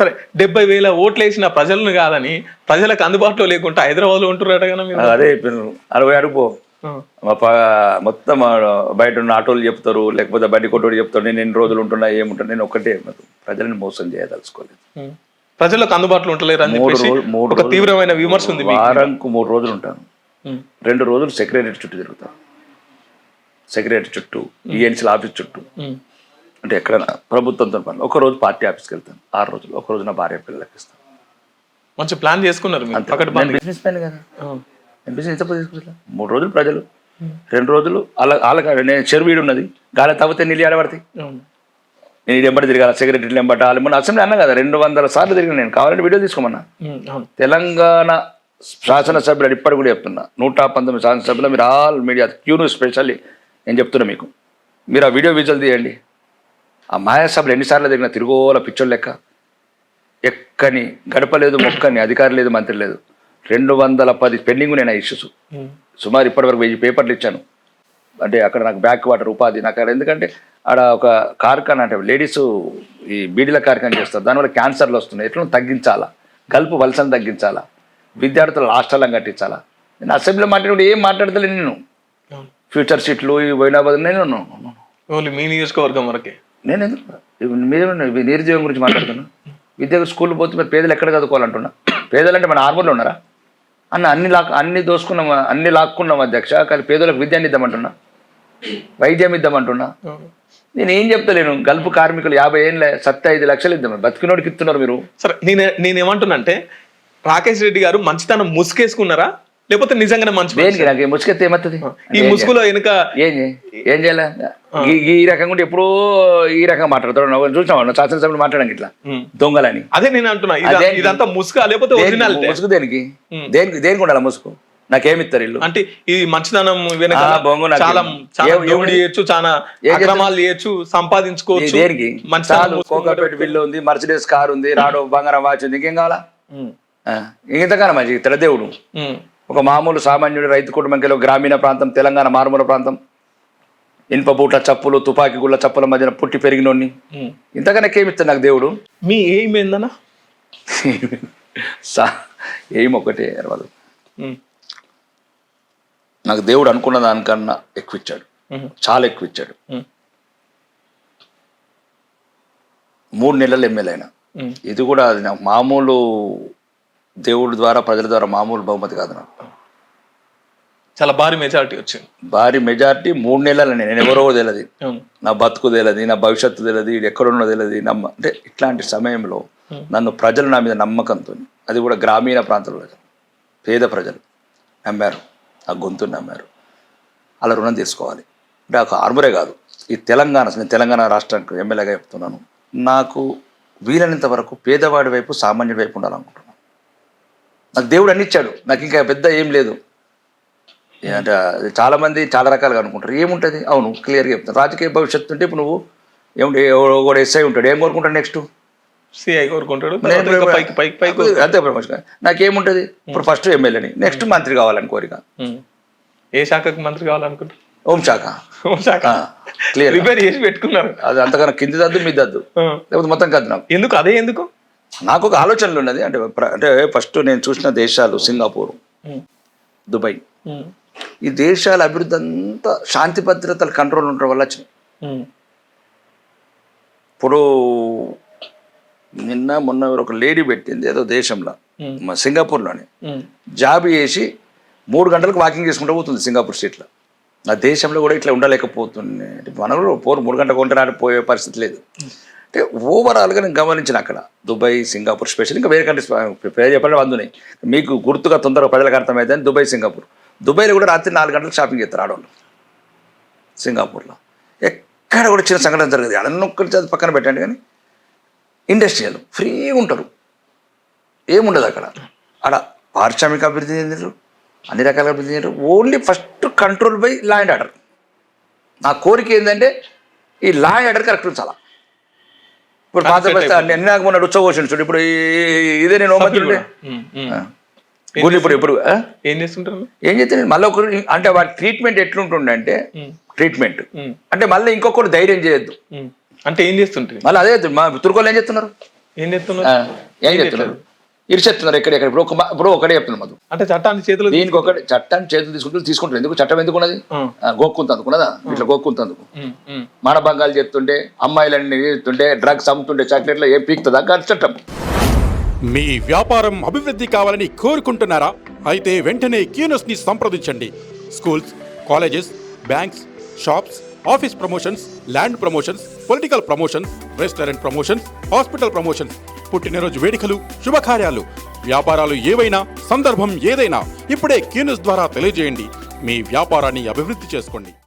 సరే 70,000 ఓట్లు వేసిన ప్రజలను కాదని ప్రజలకు అందుబాటులో లేకుండా హైదరాబాద్ లో ఉంటున్నారట కదా మీరు. అదే చెప్పాను 60 అడుగు మొత్తం బయట ఉన్న ఆటోలు చెప్తారు, లేకపోతే బండి కొట్టోడు చెప్తాడు నేను ఎన్ని రోజులు ఉంటున్నా ఏముంటున్నా. నేను ఒక్కటే ప్రజలను మోసం చేయదలుచుకోలేదు. ప్రజలకు అందుబాటులో ఉంటలేరు అని చెప్పేసి ఒక తీవ్రమైన విమర్శ ఉంది. వారంకు 3 రోజులు ఉంటాను, 2 రోజులు సెక్రటరీ చుట్టూ తిరుగుతాను. సెక్రటరీ చుట్టూ, ఈఎన్సీల ఆఫీస్ చుట్టూ, అంటే ఎక్కడైనా ప్రభుత్వంతో పని. ఒక రోజు పార్టీ ఆఫీస్కి వెళ్తాను 6 రోజులు. ఒక రోజు నా భార్య పిల్లలకి ఇస్తాను. మంచి ప్లాన్ చేసుకున్నారు. బిజినెస్ మ్యాన్ కదా, నేను బిజినెస్ తీసుకుంటా. 3 రోజులు ప్రజలు, 2 రోజులు వాళ్ళ నేను చెరువీడు ఉన్నది గాలి తవ్వితే నీళ్ళు ఆడబడతాయి. నేను ఇది ఎంబడి తిరగాలి, సెక్రటరీలు ఎంబట వాళ్ళు. మొన్న అసెంబ్లీ అన్నా కదా 200 సార్లు తిరిగిన. నేను కావాలంటే వీడియో తీసుకోమన్నా. తెలంగాణ శాసనసభ్యులు ఇప్పటి కూడా చెప్తున్నా, 119 శాసనసభ్యులు మీరు ఆల్ మీడియా క్యూను స్పెషల్లీ నేను చెప్తున్నా మీకు, మీరు ఆ వీడియో విజువల్ తీయండి. ఆ మాయాసభలు ఎన్నిసార్లు తిరిగిన తిరుగోల పిచ్చోళ్ళు లెక్క. ఎక్కని గడప లేదు, మొక్కని అధికారం లేదు, మంత్రి లేదు. 210 పెండింగ్ నేను ఇష్యూస్. సుమారు ఇప్పటివరకు 1000 పేపర్లు ఇచ్చాను. అంటే అక్కడ నాకు బ్యాక్ వాటర్ ఉపాధి నాకు అక్కడ, ఎందుకంటే ఆడ ఒక కార్ఖానా అంటే లేడీస్ ఈ బీడీల కార్ఖానా చేస్తారు, దానివల్ల క్యాన్సర్లు వస్తున్నాయి. ఎట్లా తగ్గించాలా, గల్పు వలసను తగ్గించాలా, విద్యార్థులు హాస్టల్ని కట్టించాలా. నేను అసెంబ్లీలో మాట్లాడి ఏం మాట్లాడతలే. నేను ఫ్యూచర్ సీట్లు పోయినాబాద్ నేను మీ నియోజకవర్గం వరకే. నేను ఎందుకు మీరు నిరుద్యోగం గురించి మాట్లాడుతున్నా. విద్య స్కూల్ పోతే మరి పేదలు ఎక్కడ చదువుకోవాలంటున్నా. పేదలు అంటే మన ఆర్మర్లో ఉన్నారా అన్న? అన్ని దోసుకున్నామా, అన్ని లాక్కున్నాం అధ్యక్ష. కానీ పేదలకు విద్యాన్ని ఇద్దామంటున్నా, వైద్యం ఇద్దామంటున్నా. నేను ఏం చెప్తలేను. గల్పు కార్మికులు 50 ఏళ్ళ 75 లక్షలు ఇద్దాం, బతికినోడికి ఇస్తున్నారు మీరు. సరే నేనేమంటున్నా అంటే రాకేష్ రెడ్డి గారు మంచితనం ముసుకేసుకున్నారా లేకపోతే నిజంగానే మంచి? దేనికి నాకు ముసుకెత్తే ఏమవుతుంది? ఈ ముసుగులో వెనుక ఏం చేయాలి? ఈ రకంగా ఉంటే ఎప్పుడో ఈ రకంగా మాట్లాడతాడు. చూసినావు శాసనసభ్యులు మాట్లాడానికి ఇట్లా దొంగలని. అదే నేను అంటున్నా, ఇదంతా ముసుగా లేకపోతే ముసుగు దేనికి? దేనికి ఉండాలి ముసుగు? నాకేమిస్తారు ఇల్లు అంటే ఈ మంచితనం వెనక చాలా చేయొచ్చు, చాలా అక్రమాలు చేయొచ్చు, సంపాదించుకోవచ్చు. దేనికి? కోకాపేట బిల్లు ఉంది, మర్సిడెస్ కార్ ఉంది, రాడో బంగారం వాచ్ ఉంది, ఇంకేం కావాలా? ఇంతకన్నా మంచి తెలదేవుడు. ఒక మామూలు సామాన్యుడు రైతు కుటుంబంకి గ్రామీణ ప్రాంతం, తెలంగాణ మారుమూల ప్రాంతం, ఇనుప బూట్ల చప్పులు, తుపాకీ గుళ్ళ చప్పుల మధ్యన పుట్టి పెరిగినోడిని. ఇంతకన్నా ఏమిస్తాడు నాకు దేవుడు? మీ ఎయిమ్ ఏందన్నా? ఎయిమ్ ఒకటే అరవదు. నాకు దేవుడు అనుకున్న దానికన్నా ఎక్కువ ఇచ్చాడు, చాలా ఎక్కువ ఇచ్చాడు. 3 నెలలు ఎమ్మెల్యే అయినా. ఇది కూడా అది నాకు మామూలు దేవుడి ద్వారా ప్రజల ద్వారా మామూలు బహుమతి కాదు. నాకు చాలా భారీ మెజారిటీ వచ్చింది. భారీ మెజారిటీ 3 నెలలు. నేను ఎవరో తెలియదు, నా బతుకు తెలియదు, నా భవిష్యత్తు తెలియదు, ఎక్కడున్నో తెలియదు. అంటే ఇట్లాంటి సమయంలో నన్ను ప్రజలు నా మీద నమ్మకంతో, అది కూడా గ్రామీణ ప్రాంతంలో పేద ప్రజలు నమ్మారు, ఆ గొంతుని నమ్మారు. అలా రుణం తీసుకోవాలి. అంటే ఒక ఆర్మరే కాదు, ఈ నేను తెలంగాణ రాష్ట్రానికి ఎమ్మెల్యేగా చెప్తున్నాను. నాకు వీలైనంత వరకు పేదవాడి వైపు, సామాన్యుడి వైపు ఉండాలనుకుంటున్నాను. నాకు దేవుడు అన్ని ఇచ్చాడు, నాకు ఇంకా పెద్ద ఏం లేదు. అంటే చాలామంది చాలా రకాలుగా అనుకుంటారు. ఏముంటుంది? అవును, క్లియర్గా చెప్తాను. రాజకీయ భవిష్యత్తు ఉంటే ఇప్పుడు నువ్వు ఏముంటే కూడా ఎస్ఐ ఉంటాడు, ఏం కోరుకుంటాడు? నెక్స్ట్ సిఐ కోరుకుంటాడు. అంతే ప్రమోషన్. నాకేముంటుంది? ఇప్పుడు ఫస్ట్ ఎమ్మెల్యేని, నెక్స్ట్ మంత్రి కావాలని కోరిక. ఏ శాఖకు మంత్రి కావాలనుకుంటారు? హోంశాఖ. క్లియర్ ప్రిపేర్ చేసి పెట్టుకున్నారు. అది అంతకన్నా కింది దద్దు మీ దద్దు, లేకపోతే మొత్తం కాదు. నాకు ఎందుకు అదే ఎందుకు నాకు ఒక ఆలోచనలు ఉన్నది. అంటే ఫస్ట్ నేను చూసిన దేశాలు సింగపూర్, దుబాయ్. ఈ దేశాల అభివృద్ధి అంతా శాంతి భద్రతల కంట్రోల్ ఉండడం వల్ల వచ్చినాయి. ఇప్పుడు మొన్న ఒక లేడీ పెట్టింది ఏదో దేశంలో, సింగపూర్లోనే జాబ్ చేసి 3 గంటలకు వాకింగ్ చేసుకుంటూ పోతుంది సింగపూర్ స్ట్రీట్లో. ఆ దేశంలో కూడా ఇట్లా ఉండలేకపోతుంది. మనం కూడా 3 గంటలకు ఉంటున్నాడు, పోయే పరిస్థితి లేదు. అంటే ఓవరాల్గా నేను గమనించిన అక్కడ దుబాయ్, సింగపూర్ స్పెషల్, ఇంకా వేరే కంట్రీస్ పేరు చెప్పడం అందున్నాయి. మీకు గుర్తుగా తొందరగా ప్రజలకు అర్థమైందని దుబాయ్, సింగపూర్. దుబాయ్లో కూడా రాత్రి 4 గంటలకు షాపింగ్ చేస్తారు ఆడవాళ్ళు. సింగపూర్లో ఎక్కడ కూడా చిన్న సంఘటన జరగదు. అన్నొక్కరి చదివి పక్కన పెట్టండి, కానీ ఇండస్ట్రియల్ ఫ్రీగా ఉంటారు, ఏముండదు అక్కడ. ఆడ పారిశ్రామిక అభివృద్ధి చెందారు, అన్ని రకాల అభివృద్ధి చెందారు. Only first control by law and order. నా కోరిక ఏంటంటే ఈ లా అండ్ ఆర్డర్ కరెక్ట్ ఉంచాలా. ఇప్పుడు పాత బస్తా అన్ని నాకు మొన్న ఉచ్చబోసిండు చూడు. ఇప్పుడు ఇదే నేను ఇప్పుడు ఏం చేస్తుంటారు? ఏం చేస్తాను మళ్ళీ ఒకరు. అంటే వాటి ట్రీట్మెంట్ ఎట్లుంటుండే అంటే, ట్రీట్మెంట్ అంటే మళ్ళీ ఇంకొకరు ధైర్యం చేయొద్దు. అంటే ఏం చేస్తుంటారు? మళ్ళీ అదే మా తుర్కోళ్ళు ఏం చేస్తున్నారు? ఏం చెప్తున్నారు? ఏం చెప్తున్నారు? ఇరిచెప్తున్నారు ఎక్కడెక్కడ. ఇప్పుడు ఒకటే చెప్తున్నారు మాకు, అంటే చట్టాన్ని చేతులు దీనికి ఒకటి చట్టాన్ని చేతులు తీసుకుంటారు. ఎందుకు చట్టం ఎందుకు ఉన్నది? గోక్కుంత అందుకున్నదా? ఇట్లా గోక్కుంత అందుకు మానభంగాలు చెప్తుంటే, అమ్మాయిలన్నీ చెప్తుంటే, డ్రగ్స్ అమ్ముతుంటే, చాక్లెట్లు ఏం పీక్తుందా? చట్టం. మీ వ్యాపారం అభివృద్ధి కావాలని కోరుకుంటున్నారా? అయితే వెంటనే క్యూనస్ ని సంప్రదించండి. Schools, colleges, banks, shops, office promotions, land promotions, political promotions, restaurant promotions, hospital promotions, పుట్టినరోజు వేడుకలు, శుభకార్యాలు, వ్యాపారాలు ఏవైనా, సందర్భం ఏదైనా ఇప్పుడే క్యూనస్ ద్వారా తెలియజేయండి. మీ వ్యాపారాన్ని అభివృద్ధి చేసుకోండి.